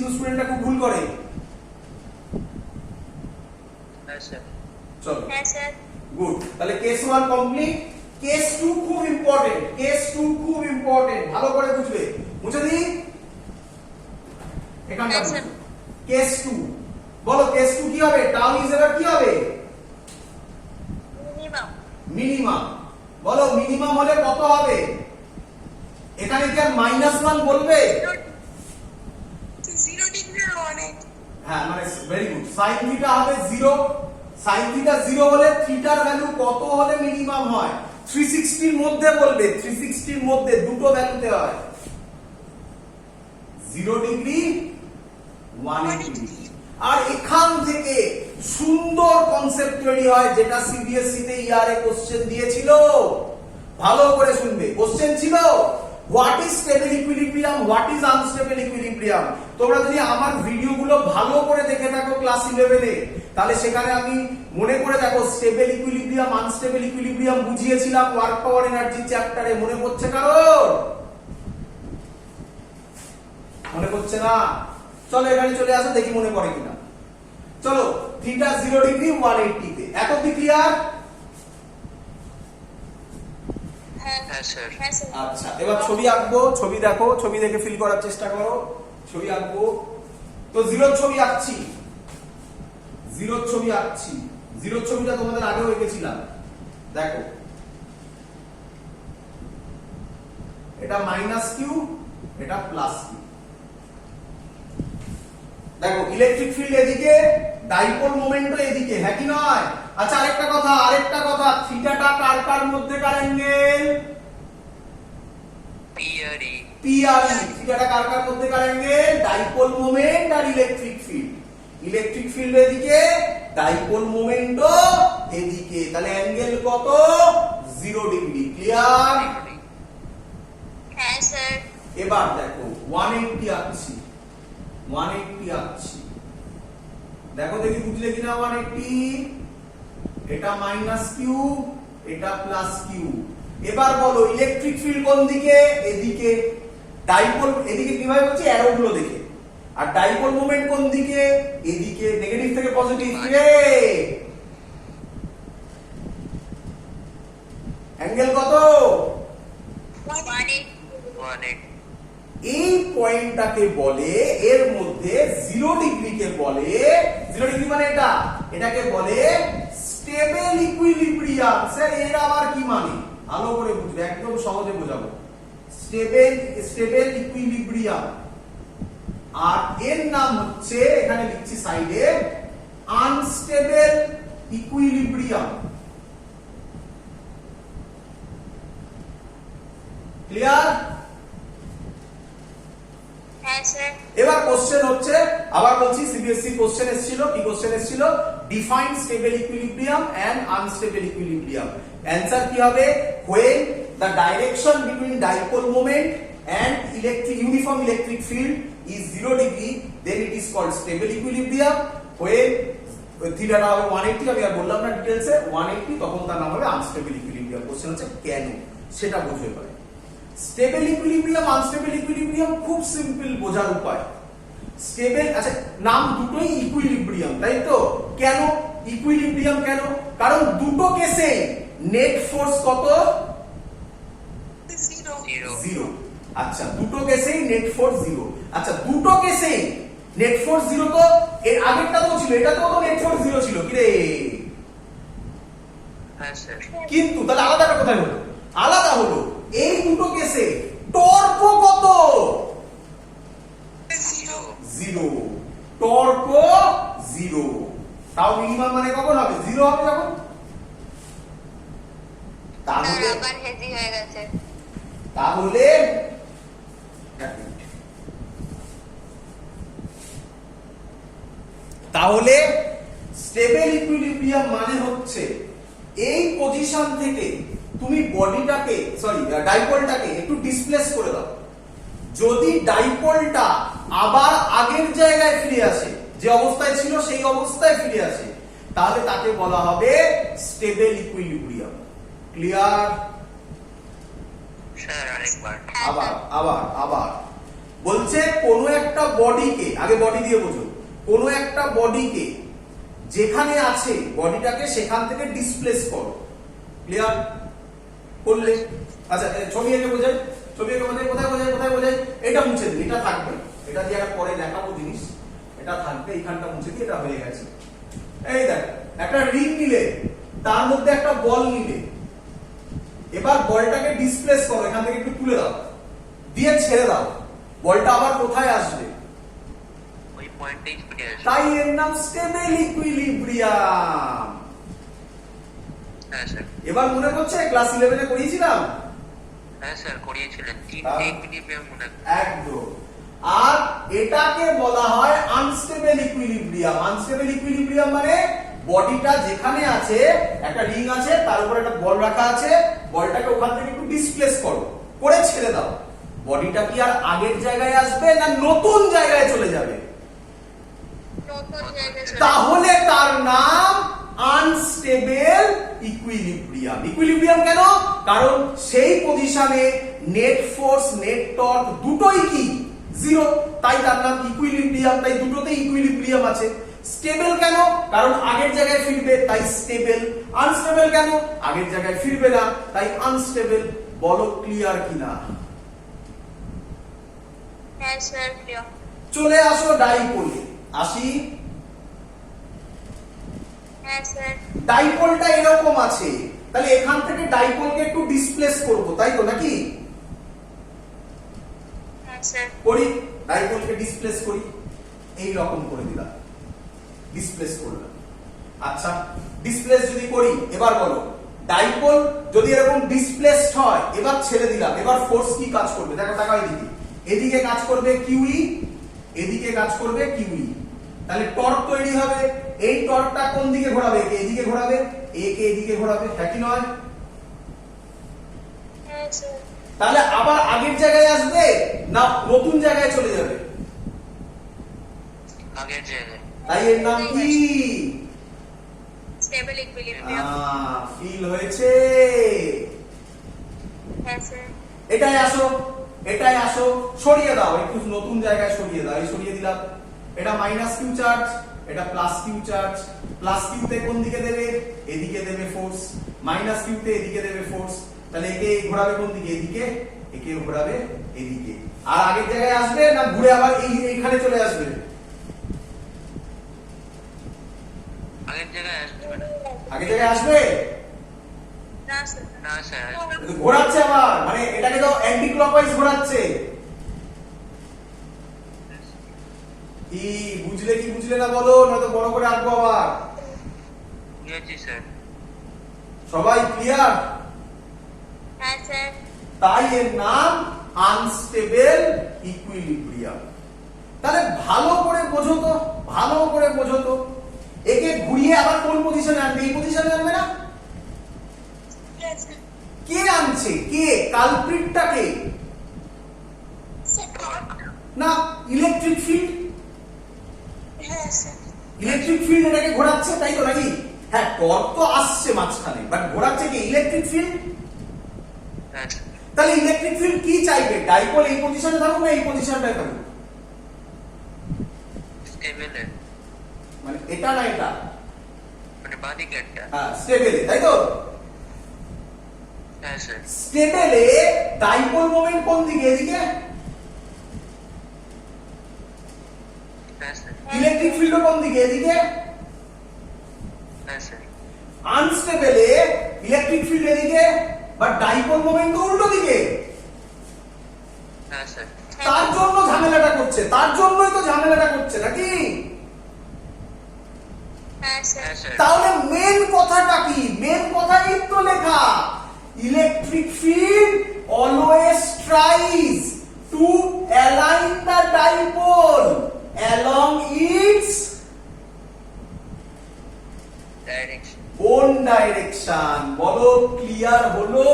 কিন্তু স্টুডেন্টরা খুব ভুল করে। হ্যাঁ স্যার। চলো হ্যাঁ স্যার। গুড, তাহলে কেস 1 কমপ্লিট। কেস 2 খুব ইম্পর্টেন্ট, কেস 2 খুব ইম্পর্টেন্ট, ভালো করে বুঝবে। বুঝে দি এখানটা কেস 2 বলো, কেস 2 কি হবে? টার্ম ইজ এবার কি হবে? মিনিমাম। মিনিমাম। বলো মিনিমাম হলে কত হবে? এখানে কি আর -1 বলবে? 0 ডিগ্রি 180। হ্যাঁ মানে ভেরি গুড। sin থিটা হবে 0, sin থিটা 0 হলে থিটার ভ্যালু কত হলে মিনিমাম হয়? 360 এর মধ্যে বলবে, 360 এর মধ্যে দুটো ভ্যালুতে হয়। 0 ডিগ্রি 180। আর এখান থেকে সুন্দর কনসেপ্ট তৈরি হয়, যেটা সিবিএসসি তে ইয়ারে কোশ্চেন দিয়েছিল। ভালো করে শুনবে, কোশ্চেন ছিল what is stable equilibrium, what is unstable equilibrium. তোমরা যদি আমার ভিডিওগুলো ভালো করে দেখে থাকো ক্লাস 11 এ, তাহলে সেখানে আমি মনে করে দেখো স্টেবল ইকুইলিব্রিয়াম আনস্টেবল ইকুইলিব্রিয়াম বুঝিয়েছিলাম ওয়ার্ক পাওয়ার এনার্জি চ্যাপ্টারে। মনে পড়ছে কারোর? মনে পড়ছে না? চলো এখানে চলে আসো, দেখি মনে পড়ে কিনা। চলো থিটা 0 ডিগ্রি 180 তে, এত কি ক্লিয়ার? হ্যাঁ স্যার। হ্যাঁ স্যার। আচ্ছা এবার ছবি আঁকবো, ছবি দেখো, ছবি দেখে ফিল করার চেষ্টা করো। ছবি আঁকবো তো 0 ছবি আঁকছি, 0 ছবি আঁকছি। 0 ছবিটা তোমাদের আগেও এঁকেছিলাম, দেখো এটা -q, এটা +q। দেখো ইলেকট্রিক ফিল্ড এদিকে, ডাইপোল মোমেন্টও এদিকে, হ্যাঁ কি নয়? আচ্ছা আরেকটা কথা, থিটাটা কার কার মধ্যেকার অ্যাঙ্গেল? পিআরই। পিআরই। থিটাটা কার কার মধ্যেকার অ্যাঙ্গেল? ডাইপোল মোমেন্ট আর ইলেকট্রিক ফিল্ড। ইলেকট্রিক ফিল্ড এদিকে, ডাইপোল মোমেন্টও এদিকে, তাহলে অ্যাঙ্গেল কত? 0 ডিগ্রি। ক্লিয়ার? হ্যাঁ স্যার। এবার দেখো 180 আঁকছি, 180 আঁকছি। দেখো দেখি বুঝলে কিনা 180। এটা -q, এটা +q। এবার বলো ইলেকট্রিক ফিল্ড কোন দিকে? এদিকে। ডাইপোল এদিকে কিভাবে বলছি? অ্যারো গুলো দেখে। আর ডাইপোল মোমেন্ট কোন দিকে? এদিকে। নেগেটিভ থেকে পজিটিভ। রে অ্যাঙ্গেল কত? 180। এই পয়েন্টটাকে বলে, এর মধ্যে 0 ডিগ্রিকে বলে, 0 ডিগ্রি মানে এটাকে বলে স্টেবল ইকুইলিব্রিয়াম। স্যার এর আবার কি মানে? ভালো করে বুঝবে, একদম সহজে বোঝাবো। Stable equilibrium. আর এর নাম হচ্ছে, এখানে লিখছি সাইডে, আনস্টেবল ইকুইলিব্রিয়াম। ক্লিয়ার? হ্যাঁ স্যার। এবার কোশ্চেন হচ্ছে, আবার বলছি সিবিএসসি কোশ্চেন এসেছিল, কি কোশ্চেন এসেছিল? Define stable equilibrium and unstable equilibrium. Answer কি হবে? when the direction between dipole moment and uniform electric field is 0 degree, then it is called stable equilibrium. when থিটাটা হবে 180, আমি আর বললাম না ডিটেইলসে, 180, তখন তার নাম হবে আনস্টেবল ইকুইলিব্রিয়াম। কোশ্চেন হচ্ছে কেন, সেটা বুঝে পারে। স্টেবল ইকুইলিব্রিয়াম আনস্টেবল ইকুইলিব্রিয়াম খুব সিম্পল বোঝার উপায়। স্টেবল, আচ্ছা নাম দুটোই ইকুইলিব্রিয়াম, তাই তো? কেন ইকুইলিব্রিয়াম? কেন? কারণ দুটো কেসে নেট ফোর্স কত? 0। আচ্ছা দুটো কেসেই নেট ফোর্স 0। আচ্ছা দুটো কেসেই নেট ফোর্স 0, তো এর আগেরটা তো ছিল, এটাতেও তো নেট ফোর্স 0 ছিল কি রে? হ্যাঁ স্যার। কিন্তু তাহলে আলাদাটা কোথায় হলো? আলাদা হলো এই দুটো কেসে টর্ক কত? 0। টর্ক 0। তাও মিনিমাম মানে কখন হবে? 0 হবে যখন। তাহলে আবার হেভি হয়ে গেছে। তাহলে তাহলে স্টেবল ইকুইলিব্রিয়াম মানে হচ্ছে এই পজিশন থেকে তুমি বডিটাকে, ডাইপোলটাকে একটু ডিসপ্লেস করে দাও। যদি ডাইপোলটা আবার আগের জায়গায় ফিরে আসে, যে অবস্থায় ছিল সেই অবস্থায় ফিরে আসে, তাহলে তাকে বলা হবে স্টেবল ইকুইলিব্রিয়াম। ক্লিয়ার? স্যার আরেকবার। আবার আবার আবার বলছে কোনো একটা বডিকে, আগে বডি দিয়ে বোঝো, কোনো একটা বডিকে যেখানে আছে বডিটাকে সেখান থেকে ডিসপ্লেস করো। ক্লিয়ার করলে? আচ্ছা ছবি এঁকে বোঝাই, ছবি এঁকে বোঝাই, কোথায় বোঝাই, কোথায় বোঝাই? এটা মুছে দিই, এটা থাকবে, এটা দিয়ে একটা পরে দেখাবো জিনিস, এটা থাকবে, এইখানটা মুছে দিই, এটা হয়ে গেছে। এই দেখ, একটা রিং নিলে, তার মধ্যে একটা বল নিলে, এবার বলটাকে ডিসপ্লেস করো, এখান থেকে একটু তুলে দাও, দিয়ে ছেড়ে দাও, বলটা আবার কোথায় আসবে? ওই পয়েন্টেই ছুটে আসবে। তাই এর নাম স্টেবল ইকুইলিব্রিয়াম। হ্যাঁ স্যার। এবার মনে পড়ছে ক্লাস 11 এ পড়িয়েছিলাম? হ্যাঁ স্যার করিয়েছিলেন, 3টে ইকুইলিব্রিয়াম মনে হয়। একদম। আর এটাকে বলা হয় আনস্টেবল ইকুইলিব্রিয়াম। আনস্টেবল ইকুইলিব্রিয়াম মানে বডিটা যেখানে আছে, একটা রিং আছে, তার উপর একটা বল রাখা আছে, বলটাকে ওখান থেকে একটু ডিসপ্লেস করো, করে ছেড়ে দাও, বডিটা কি আর আগের জায়গায় আসবে না নতুন জায়গায় চলে যাবে? নতুন জায়গায় চলে তাহলে তার নাম আনস্টেবল ইকুইলিব্রিয়াম। ইকুইলিব্রিয়াম কেন? কারণ সেই পজিশনে নেট ফোর্স, নেট টর্ক দুটোই কি জিরো, তাই তার নাম ইকুইলিব্রিয়াম, তাই দুটোতে ইকুইলিব্রিয়াম আছে। স্টেবল কেন? কারণ আগের জায়গায় ফিরবে, তাই স্টেবল। আনস্টেবল কেন? আগের জায়গায় ফিরবে না, তাই আনস্টেবল। বলো ক্লিয়ার কিনা? হ্যাঁ স্যার ক্লিয়ার। চলে আসো ডাইপোলে, আসি। হ্যাঁ স্যার। ডাইপোলটা এরকম আছে, তাহলে এখান থেকে ডাইপোলকে একটু ডিসপ্লেস করব, তাই তো নাকি? হ্যাঁ স্যার। করি, ডাইপোলকে ডিসপ্লেস করি, এই রকম করে দিলাম, ডিসপ্লেস করলাম। আচ্ছা ডিসপ্লেস যদি করি, এবার বলো ডাইপোল যদি এরকম ডিসপ্লেসড হয়, এবার ছেড়ে দিলাম, এবার ফোর্স কি কাজ করবে? দেখো তাকাও এদিকে, এদিকে কাজ করবে কিউই, এদিকে কাজ করবে কিউই, তাহলে টর্ক তৈরি হবে। এই টর্কটা কোন দিকে ঘোরাবে? একে এদিকে ঘোরাবে, একে এদিকে ঘোরাবে, হ্যাঁ কি নয়? হ্যাঁ স্যার। তাহলে আবার আগের জায়গায় আসবে না নতুন জায়গায় চলে যাবে? আগের জায়গায়। তাই এর নাম কি? Stable equilibrium. ফিল হয়েছে? হ্যাঁ স্যার। এটাই আসো, এটাই আসো, সরিয়ে দাও, একটু নতুন জায়গায় সরিয়ে দাও, এই সরিয়ে দিলাম। এটা মাইনাস কিউ চার্জ, এটা প্লাস কিউ চার্জ। প্লাস কিউতে কোন দিকে দেবে? এদিকে দেবে ফোর্স। মাইনাস কিউতে এদিকে দেবে ফোর্স, তাহলে একে ঘোরাবে কোন দিকে? এদিকে। একে ঘোরাবে এদিকে। আর আগের জায়গায় আসবে না ঘুরে আবার এইখানে চলে আসবে? আগের জায়গায় আসবে না। আগের জায়গায় আসবে না স্যার। না স্যার। ঘোরাচ্ছে আবার, মানে এটাকে তো অ্যান্টি ক্লকওয়াইজ ঘোরাচ্ছে। কি বুঝলে কি বুঝলে না বলো, নয়তো বড় করে আঁকবো আবার। বুঝেছি স্যার। সবাই ক্লিয়ার? হ্যাঁ স্যার। তাই এর নাম আনস্টেবল ইকুইলিব্রিয়াম। তাহলে ভালো করে বোঝো তো, ভালো করে বোঝো তো, একে ঘুরিয়ে আবার কোন পজিশনে আনবে? এই পজিশনে আনবে না? কে আনছে? কে কালপ্রিটটা? কে? না, ইলেকট্রিক ফিল্ড। হ্যাঁ স্যার। ইলেকট্রিক ফিল্ড এটাকে ঘোরাচ্ছে, তাই তো নাকি? হ্যাঁ টর্ক তো আসছে মাঝখানে, বাট ঘোরাচ্ছে কি? Electric field. হ্যাঁ। তাহলে ইলেকট্রিক ফিল্ড কি চাইবে? ডাইপোল এই পজিশনে থাকুক না এই পজিশনটায় থাকুক? স্টেবল। মানে এটা না এটা, মানে বাঁদিকে একটা। হ্যাঁ স্টেবলে, তাই তো? হ্যাঁ স্যার। স্টেবলে ডাইপোল মোমেন্ট কোন দিকে? এদিকে। হ্যাঁ স্যার। ইলেকট্রিক ফিল্ড কোন দিকে? এদিকে। হ্যাঁ স্যার। আনস্টেবলে ইলেকট্রিক ফিল্ড এদিকে, বাট ডাইপোল মোমেন্ট তো উল্টো দিকে। হ্যাঁ স্যার। তার জন্য ঝামেলাটা করছে, তার জন্যই তো ঝামেলাটা করছে নাকি? হ্যাঁ স্যার। তাহলে মেন কথাটা কি? মেন কথাই তো লেখা, electric field always tries two align the dipole along it's direction. কোন ডাইরেকশন? বলো ক্লিয়ার হলো?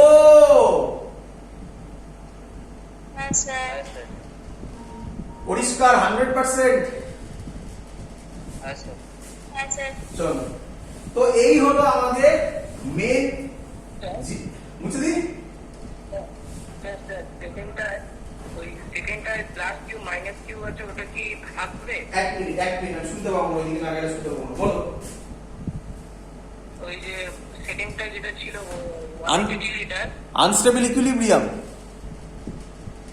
হ্যাঁ স্যার। পরিষ্কার 100%? হ্যাঁ স্যার। হ্যাঁ স্যার। চলো, তো এই হলো আমাদের মেন। মুছে দিই। ওই সেকেন্ডটায় প্লাস কিউ মাইনাস কিউ আছে ওটা কি থাকবে? এক মিনিট আমি শুনতে পাবো না, ওইদিকে না গেলে শুনতে পাবো না, বলো। ওই যে সেকেন্ডটা যেটা ছিল এটা, আনস্টেবল ইকুইলিব্রিয়াম,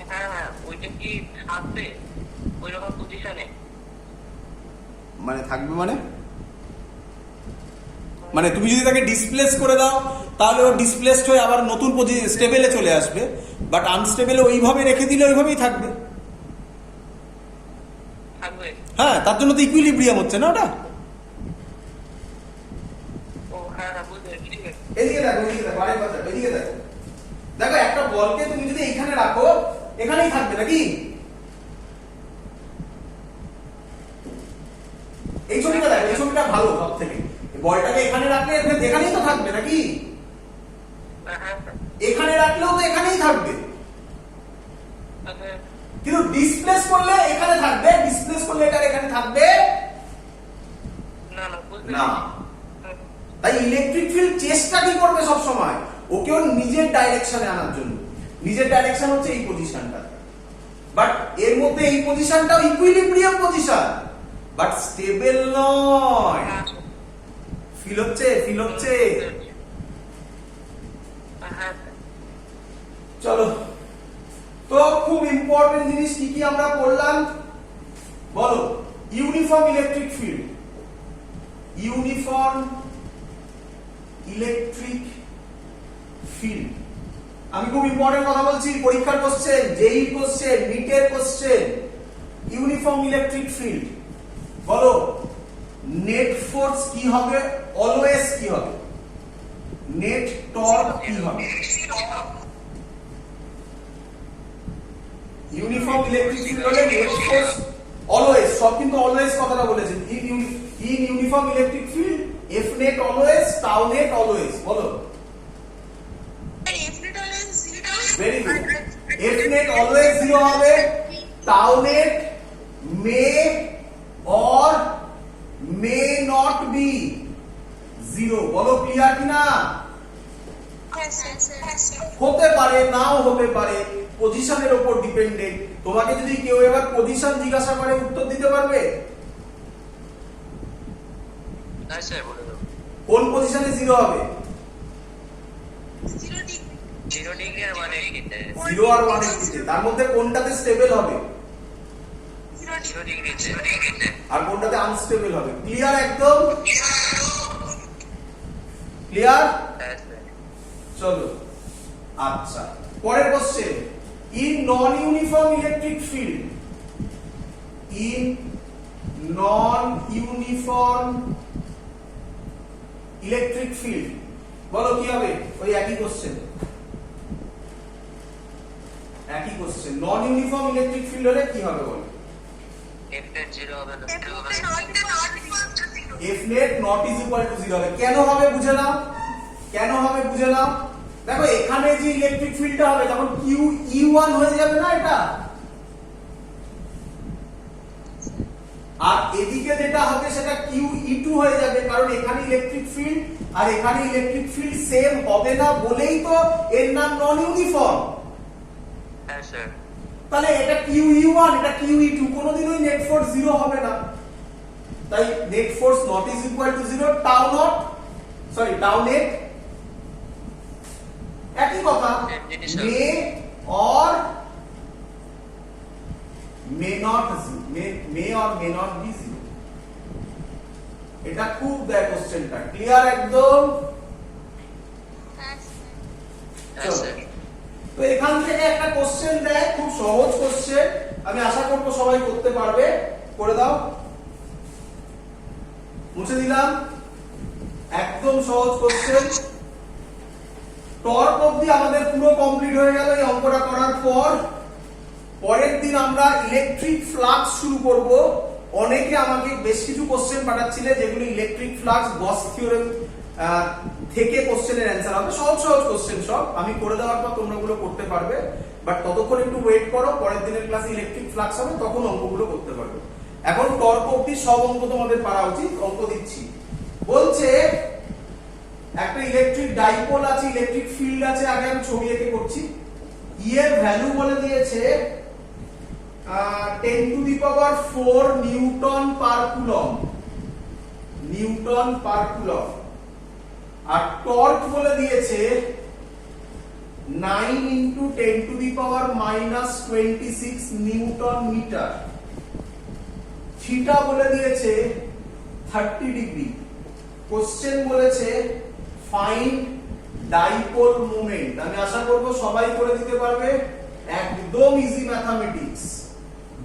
হ্যাঁ হ্যাঁ, ওইটা কি থাকবে ওই রকম পজিশনে? মানে থাকবে মানে তুমি যদি তাকে ডিসপ্লেস করে দাও তাহলে ও ডিসপ্লেসড হয়ে আবার নতুন স্টেবলে চলে আসবে, বাট আনস্টেবলে ওইভাবে রেখে দিলে ওইভাবেই থাকবে। থাকবে? হ্যাঁ, তার জন্য তো ইকুইলিব্রিয়াম হচ্ছে না ওটা। ও হ্যাঁ হ্যাঁ, বুঝতে পেরেছি, ঠিক আছে। এদিকে দেখো আরেকবার দেখো, এদিকে দেখো। দেখো একটা বলকে তুমি যদি এইখানে রাখো এখানেই থাকবে নাকি? এই ছবিটা দেখো, এই ছবিটা ভালো সব থেকে। বলটাকে এখানে রাখলে এখানেই তো থাকবে নাকি? হ্যাঁ হ্যাঁ এখানে রাখলেও তো এখানেই থাকবে, হ্যাঁ, কিন্তু ডিসপ্লেস করলে এখানে থাকবে, ডিসপ্লেস করলে এটা এখানে থাকবে না না, বুঝতে না। পেরেছি। তাই ইলেকট্রিক ফিল্ড চেষ্টা কি করবে সব সময়? ওকে ওর নিজের ডাইরেকশনে আনার জন্য। নিজের ডাইরেকশন হচ্ছে এই পজিশনটা, বাট এর মধ্যে এই পজিশনটাও ইকুইলিব্রিয়াম পজিশন, বাট স্টেবল নয়। আচ্ছা, ফিল হচ্ছে বুঝতে পেরেছি। হ্যাঁ চলো, তো খুব ইম্পর্টেন্ট জিনিস কি কি আমরা পড়লাম বলো? Uniform electric field, uniform electric field. আমি খুব ইম্পর্টেন্ট কথা বলছি, পরীক্ষার কোশ্চেন, জেই কোশ্চেন, নিটের কোশ্চেন। ইউনিফর্ম ইলেকট্রিক ফিল্ড বলো, নেট ফোর্স কি হবে? অলওয়েজ কি হবে? নেট টর্ক কি হবে? ইউনিফর্ম ইলেকট্রিক ফিল্ড হলে নেট ফোর্স অলওয়েজ, সব কিন্তু অলওয়েজ কথাটা বলেছেন। In uniform electric field F net always, tau net always. বলো। Very good. F net always 0 হবে, tau net may or may not be 0। বলো ক্লিয়ার কিনা? হতে পারে, নাও হতে পারে, পজিশনের উপর ডিপেন্ডেন্ট। তোমাকে যদি কেউ এবার পজিশন জিজ্ঞাসা করে উত্তর দিতে পারবে? হ্যাঁ স্যার, বলে দাও। কোন পজিশনে 0 হবে? 0 ডিগ্রি আর 180 0 আর 180, তার মধ্যে কোনটাতে স্টেবল হবে 0 ডিগ্রিতে, আর কোনটাতে আনস্টেবল হবে? ক্লিয়ার? একদম ক্লিয়ার? হ্যাঁ স্যার। চলো, আচ্ছা পরের question. In non uniform electric field, in non uniform electric field বলো কি হবে? ওই একই কোশ্চেন, একই কোশ্চেন। নন ইউনিফর্ম ইলেকট্রিক ফিল্ড হলে কি হবে বলো? F net 0 হবে না। F net not is equal to 0 হবে। কেন হবে বুঝে নাও, কেন হবে বুঝে নাও। দেখো এখানে যে ইলেকট্রিক ফিল্ডটা হবে তখন কিউ E1 হয়ে যাবে না এটা, আর এদিকে যেটা হবে সেটা কিউ E2 হয়ে যাবে, কারণ এখানে ইলেকট্রিক ফিল্ড আর এখানে ইলেকট্রিক ফিল্ড সেম হবে না বলেই তো এর নাম নন ইউনিফর্ম। হ্যাঁ স্যার। তাহলে এটা কিউ E1, এটা কিউ E2, কোনোদিনই নেট ফোর্স 0 হবে না। তাই net force not is equal to 0, tau not, sorry tau net একই কথা, may or may not, may or may not be 0। এটা খুব দেয় কোশ্চেনটা। ক্লিয়ার একদম? হ্যাঁ চলো। স্যার। তো এখান থেকে একটা কোশ্চেন দেয়, খুব সহজ কোশ্চেন, আমি আশা করব সবাই করতে পারবে। করে দাও, মুছে দিলাম। একদম সহজ কোশ্চেন। টর্ক অবধি আমাদের পুরো কমপ্লিট হয়ে গেল এই অঙ্কটা করার পর। পরের দিন আমরা ইলেকট্রিক ফ্লাক্স শুরু করব। অনেকে আমাকে বেশ কিছু কোশ্চেন পাঠাচ্ছিলে যেগুলো ইলেকট্রিক ফ্লাক্স গস থিওরেম থেকে কোশ্চেনের অ্যান্সার হবে। সহজ সহজ কোশ্চেন সব আমি করে দেওয়ার পর তোমরা গুলো করতে পারবে, বাট ততক্ষণ একটু ওয়েট করো, পরের দিনের ক্লাসে ইলেকট্রিক ফ্লাক্স হবে তখন অঙ্কগুলো করতে পারবে। এখন টর্ক অবধি সব অঙ্ক তোমাদের পারা উচিত। অঙ্ক দিচ্ছি, বলছে একটা ইলেকট্রিক ডাইপোল আছে, ইলেকট্রিক ফিল্ড আছে। আগে আমি ছবি এঁকে করছি। ই এর ভ্যালু বলে দিয়েছে 10 to the power 4 newton per coulomb, newton per coulomb. আর টর্ক বলে দিয়েছে 9 into 10 to the power minus 26 newton metre. Theta বলে দিয়েছে 30 ডিগ্রি। কোশ্চেন বলেছে ফাইন্ড ডাইপোল মোমেন্ট। আমি আশা করব সবাই করে দিতে পারবে, একদম ইজি ম্যাথমেটিক্স।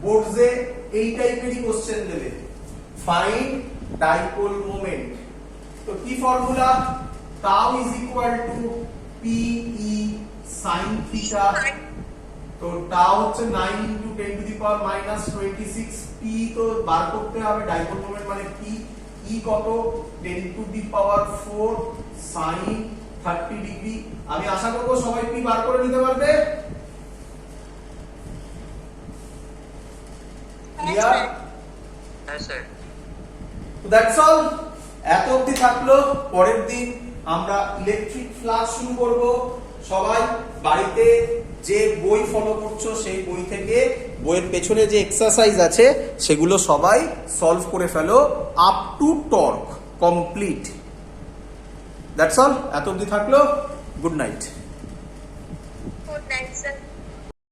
বোর্ডে এই টাইপেরই কোশ্চেন দেবে, ফাইন্ড ডাইপোল মোমেন্ট। তো কি formula? Tau is equal two PE sin theta. তো টাউ হচ্ছে 9 into 10 to the power minus 26। P তো বার করতে হবে, ডাইপোল মোমেন্ট মানে P। E কত? 10 to the power 4 sin 30 degree. আমি আশা করব সবাই P বার করে নিতে পারবে। ক্লিয়ার? হ্যাঁ স্যার। তো দ্যাটস অল। এত অবধি থাকলো। পরের দিন আমরা ইলেকট্রিক ফ্লাক্স শুরু করব। সবাই বাড়িতে যে বই ফলো করছো সেই বই থেকে বইয়ের পেছনে যে এক্সারসাইজ আছে সেগুলো সবাই সলভ করে ফেলো up to torque complete. That's all. এত অবধি থাকলো। Good night.